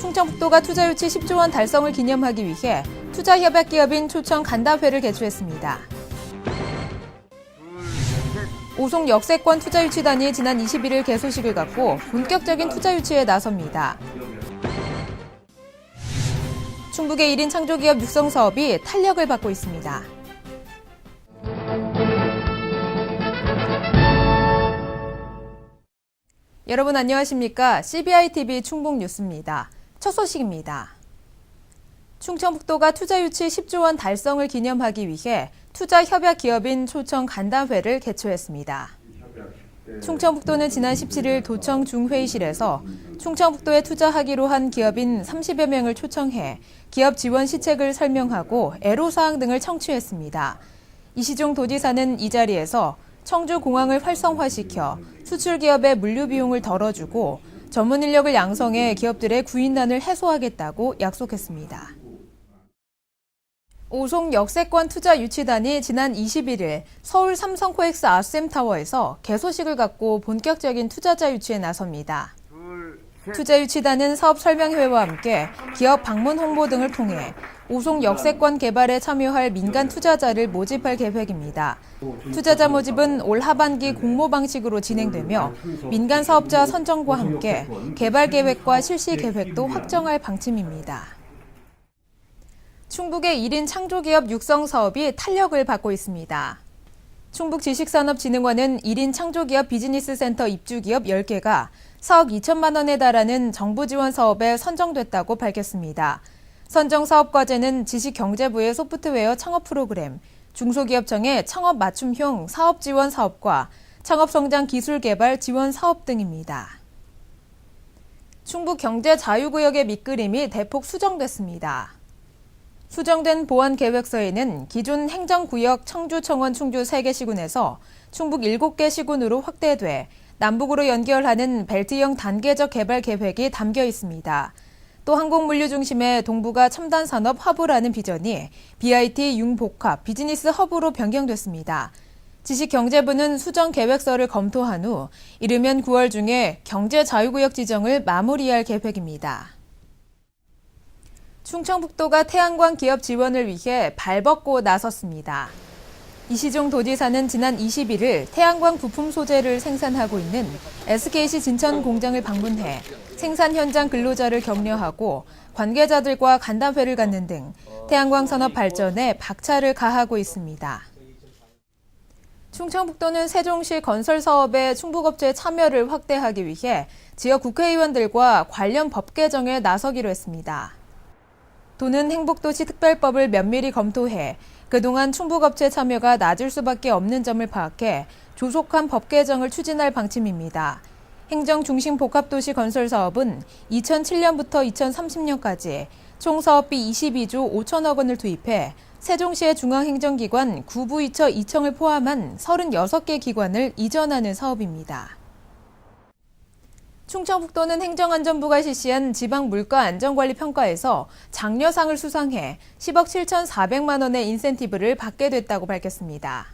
충청북도가 투자 유치 10조 원 달성을 기념하기 위해 투자협약기업인 초청 간담회를 개최했습니다. 오송 역세권 투자유치단이 지난 21일 개소식을 갖고 본격적인 투자 유치에 나섭니다. 충북의 1인 창조기업 육성 사업이 탄력을 받고 있습니다. 여러분 안녕하십니까? CBI-TV 충북 뉴스입니다. 첫 소식입니다. 충청북도가 투자 유치 10조 원 달성을 기념하기 위해 투자 협약 기업인 초청 간담회를 개최했습니다. 충청북도는 지난 17일 도청 중회의실에서 충청북도에 투자하기로 한 기업인 30여 명을 초청해 기업 지원 시책을 설명하고 애로사항 등을 청취했습니다. 이시종 도지사는 이 자리에서 청주공항을 활성화시켜 수출 기업의 물류 비용을 덜어주고 전문 인력을 양성해 기업들의 구인난을 해소하겠다고 약속했습니다. 오송 역세권 투자 유치단이 지난 21일 서울 삼성 코엑스 아셈타워에서 개소식을 갖고 본격적인 투자자 유치에 나섭니다. 투자 유치단은 사업 설명회와 함께 기업 방문 홍보 등을 통해 오송 역세권 개발에 참여할 민간 투자자를 모집할 계획입니다. 투자자 모집은 올 하반기 공모 방식으로 진행되며 민간 사업자 선정과 함께 개발 계획과 실시 계획도 확정할 방침입니다. 충북의 1인 창조기업 육성 사업이 탄력을 받고 있습니다. 충북지식산업진흥원은 1인 창조기업 비즈니스센터 입주기업 10개가 4억 2천만 원에 달하는 정부 지원 사업에 선정됐다고 밝혔습니다. 선정 사업 과제는 지식경제부의 소프트웨어 창업 프로그램, 중소기업청의 창업 맞춤형 사업 지원 사업과 창업성장 기술 개발 지원 사업 등입니다. 충북 경제자유구역의 밑그림이 대폭 수정됐습니다. 수정된 보완계획서에는 기존 행정구역 청주청원 충주 3개 시군에서 충북 7개 시군으로 확대돼 남북으로 연결하는 벨트형 단계적 개발 계획이 담겨 있습니다. 또 항공물류 중심의 동북아 첨단산업 허브라는 비전이 BIT 융복합 비즈니스 허브로 변경됐습니다. 지식경제부는 수정 계획서를 검토한 후 이르면 9월 중에 경제자유구역 지정을 마무리할 계획입니다. 충청북도가 태양광 기업 지원을 위해 발벗고 나섰습니다. 이시종 도지사는 지난 21일 태양광 부품 소재를 생산하고 있는 SKC 진천 공장을 방문해 생산 현장 근로자를 격려하고 관계자들과 간담회를 갖는 등 태양광 산업 발전에 박차를 가하고 있습니다. 충청북도는 세종시 건설 사업에 충북업체 참여를 확대하기 위해 지역 국회의원들과 관련 법 개정에 나서기로 했습니다. 도는 행복도시 특별법을 면밀히 검토해 그동안 충북업체 참여가 낮을 수밖에 없는 점을 파악해 조속한 법 개정을 추진할 방침입니다. 행정중심복합도시 건설 사업은 2007년부터 2030년까지 총 사업비 22조 5천억 원을 투입해 세종시의 중앙행정기관 구부이처 2청을 포함한 36개 기관을 이전하는 사업입니다. 충청북도는 행정안전부가 실시한 지방물가안전관리평가에서 장려상을 수상해 10억 7,400만 원의 인센티브를 받게 됐다고 밝혔습니다.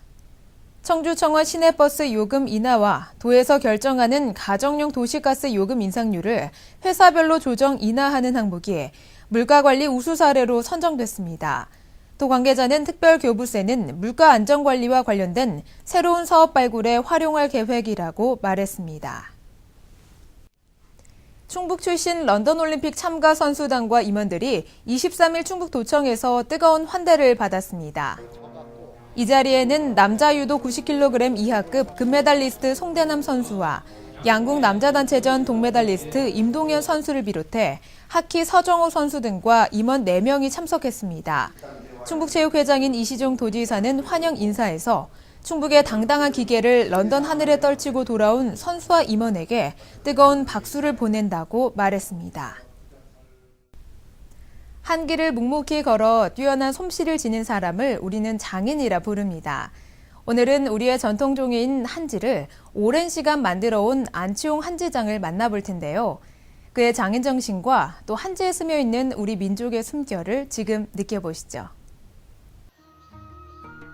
청주청원 시내버스 요금 인하와 도에서 결정하는 가정용 도시가스 요금 인상률을 회사별로 조정 인하하는 항목이 물가관리 우수 사례로 선정됐습니다. 도 관계자는 특별교부세는 물가안전관리와 관련된 새로운 사업 발굴에 활용할 계획이라고 말했습니다. 충북 출신 런던올림픽 참가 선수단과 임원들이 23일 충북도청에서 뜨거운 환대를 받았습니다. 이 자리에는 남자 유도 90kg 이하급 금메달리스트 송대남 선수와 양궁 남자단체전 동메달리스트 임동현 선수를 비롯해 하키 서정호 선수 등과 임원 4명이 참석했습니다. 충북체육회장인 이시종 도지사는 환영 인사에서 충북의 당당한 기계를 런던 하늘에 떨치고 돌아온 선수와 임원에게 뜨거운 박수를 보낸다고 말했습니다. 한 길을 묵묵히 걸어 뛰어난 솜씨를 지닌 사람을 우리는 장인이라 부릅니다. 오늘은 우리의 전통종이인 한지를 오랜 시간 만들어온 안치홍 한지장을 만나볼 텐데요. 그의 장인 정신과 또 한지에 스며있는 우리 민족의 숨결을 지금 느껴보시죠.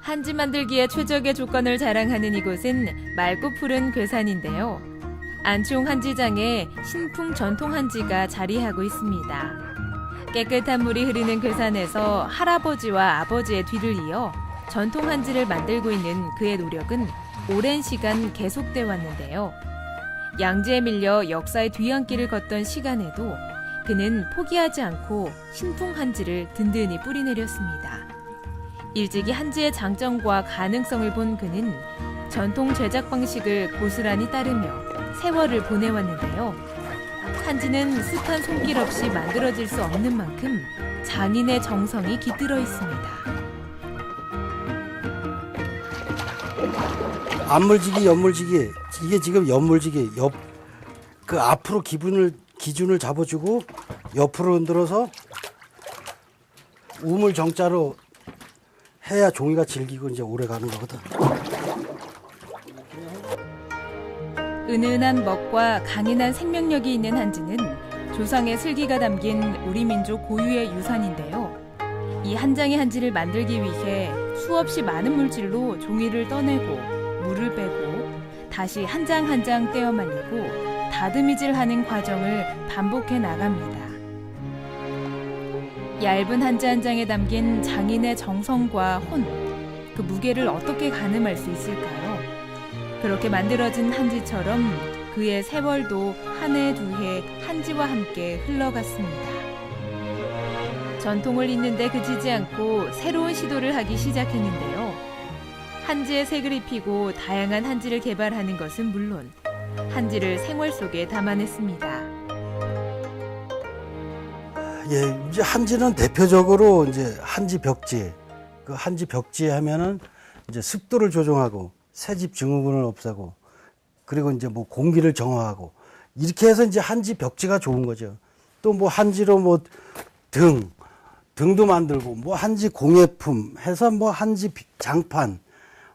한지 만들기에 최적의 조건을 자랑하는 이곳은 맑고 푸른 괴산인데요. 안치홍 한지장에 신풍 전통 한지가 자리하고 있습니다. 깨끗한 물이 흐르는 그 산에서 할아버지와 아버지의 뒤를 이어 전통 한지를 만들고 있는 그의 노력은 오랜 시간 계속돼 왔는데요. 양지에 밀려 역사의 뒤안길을 걷던 시간에도 그는 포기하지 않고 신풍 한지를 든든히 뿌리내렸습니다. 일찍이 한지의 장점과 가능성을 본 그는 전통 제작 방식을 고스란히 따르며 세월을 보내왔는데요. 한지는 습한 손길 없이 만들어질 수 없는 만큼 장인의 정성이 깃들어 있습니다. 앞물지기, 옆물지기, 이게 지금 옆물지기, 그 앞으로 기준을 잡아주고 옆으로 흔들어서 우물 정자로 해야 종이가 질기고 이제 오래 가는 거거든. 은은한 먹과 강인한 생명력이 있는 한지는 조상의 슬기가 담긴 우리 민족 고유의 유산인데요. 이 한 장의 한지를 만들기 위해 수없이 많은 물질로 종이를 떠내고 물을 빼고 다시 한 장 한 장 떼어 말리고 다듬이질하는 과정을 반복해 나갑니다. 얇은 한지 한 장에 담긴 장인의 정성과 혼, 그 무게를 어떻게 가늠할 수 있을까요? 그렇게 만들어진 한지처럼 그의 세월도 한 해 두 해 한지와 함께 흘러갔습니다. 전통을 잇는데 그치지 않고 새로운 시도를 하기 시작했는데요. 한지에 색을 입히고 다양한 한지를 개발하는 것은 물론 한지를 생활 속에 담아냈습니다. 예, 이제 한지는 대표적으로 이제 한지 벽지. 그 한지 벽지 하면은 이제 습도를 조정하고 새집 증후군을 없애고 그리고 이제 뭐 공기를 정화하고 이렇게 해서 이제 한지 벽지가 좋은 거죠. 또 뭐 한지로 뭐 등도 만들고 뭐 한지 공예품 해서 뭐 한지 장판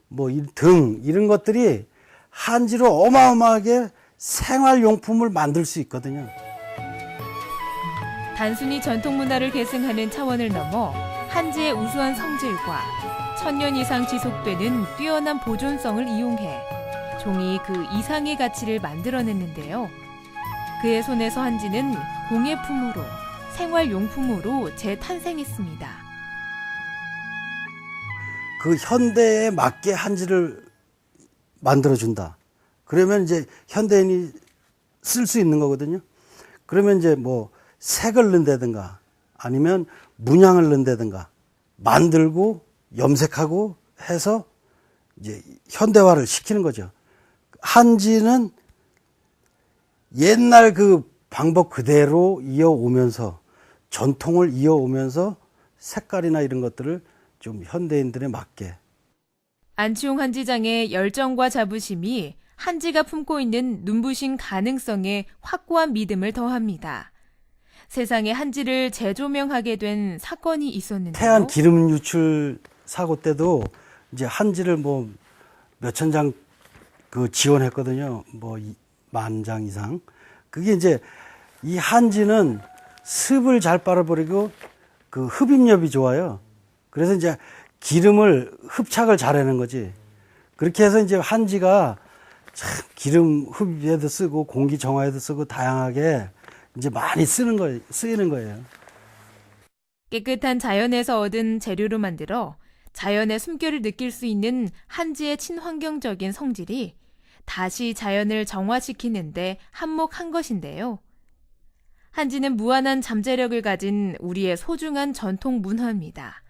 뭐 등 이런 것들이 한지로 어마어마하게 생활용품을 만들 수 있거든요. 단순히 전통 문화를 계승하는 차원을 넘어 한지의 우수한 성질과 1000년 이상 지속되는 뛰어난 보존성을 이용해 종이 그 이상의 가치를 만들어냈는데요. 그의 손에서 한지는 공예품으로, 생활용품으로 재탄생했습니다. 그 현대에 맞게 한지를 만들어준다. 그러면 이제 현대인이 쓸 수 있는 거거든요. 그러면 이제 뭐 색을 넣는다든가 아니면 문양을 넣는다든가 만들고 염색하고 해서 이제 현대화를 시키는 거죠. 한지는 옛날 그 방법 그대로 이어오면서 전통을 이어오면서 색깔이나 이런 것들을 좀 현대인들에 맞게. 안치홍 한지장의 열정과 자부심이 한지가 품고 있는 눈부신 가능성에 확고한 믿음을 더합니다. 세상에 한지를 재조명하게 된 사건이 있었는데요. 태안 기름 유출 사고 때도 이제 한지를 뭐 몇천 장 그 지원했거든요. 뭐 10,000장 이상. 그게 이제 이 한지는 습을 잘 빨아버리고 그 흡입력이 좋아요. 그래서 이제 기름을 흡착을 잘하는 거지. 그렇게 해서 이제 한지가 참 기름 흡입에도 쓰고 공기 정화에도 쓰고 다양하게 이제 많이 쓰이는 거예요. 깨끗한 자연에서 얻은 재료로 만들어 자연의 숨결을 느낄 수 있는 한지의 친환경적인 성질이 다시 자연을 정화시키는데 한몫한 것인데요. 한지는 무한한 잠재력을 가진 우리의 소중한 전통 문화입니다.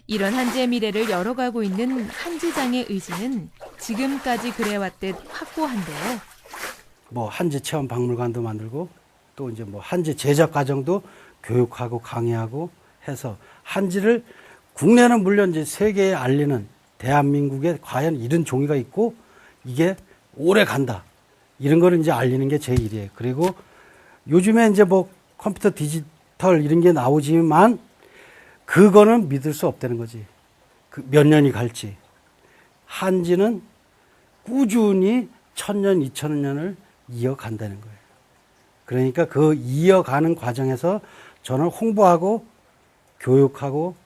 이런 한지의 미래를 열어가고 있는 한지장의 의지는 지금까지 그래왔듯 확고한데요. 뭐 한지 체험 박물관도 만들고 또 이제 뭐 한지 제작 과정도 교육하고 강의하고 해서 한지를 국내는 물론 이제 세계에 알리는 대한민국에 과연 이런 종이가 있고 이게 오래 간다. 이런 거를 이제 알리는 게 제 일이에요. 그리고 요즘에 이제 뭐 컴퓨터 디지털 이런 게 나오지만 그거는 믿을 수 없다는 거지. 그 몇 년이 갈지. 한지는 꾸준히 1000년, 2000년을 이어간다는 거예요. 그러니까 그 이어가는 과정에서 저는 홍보하고 교육하고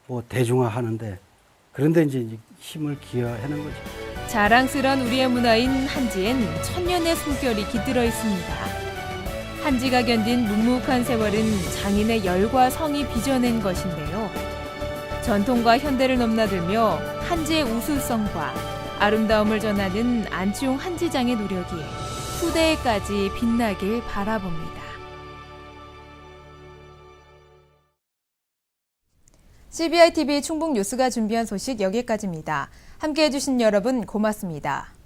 뭐 대중화하는데 그런데 이제 힘을 기여하는 거죠. 자랑스런 우리의 문화인 한지엔 천년의 숨결이 깃들어 있습니다. 한지가 견딘 묵묵한 세월은 장인의 열과 성이 빚어낸 것인데요. 전통과 현대를 넘나들며 한지의 우수성과 아름다움을 전하는 안치홍 한지장의 노력이 후대에까지 빛나길 바라봅니다. CBI TV 충북 뉴스가 준비한 소식 여기까지입니다. 함께해 주신 여러분 고맙습니다.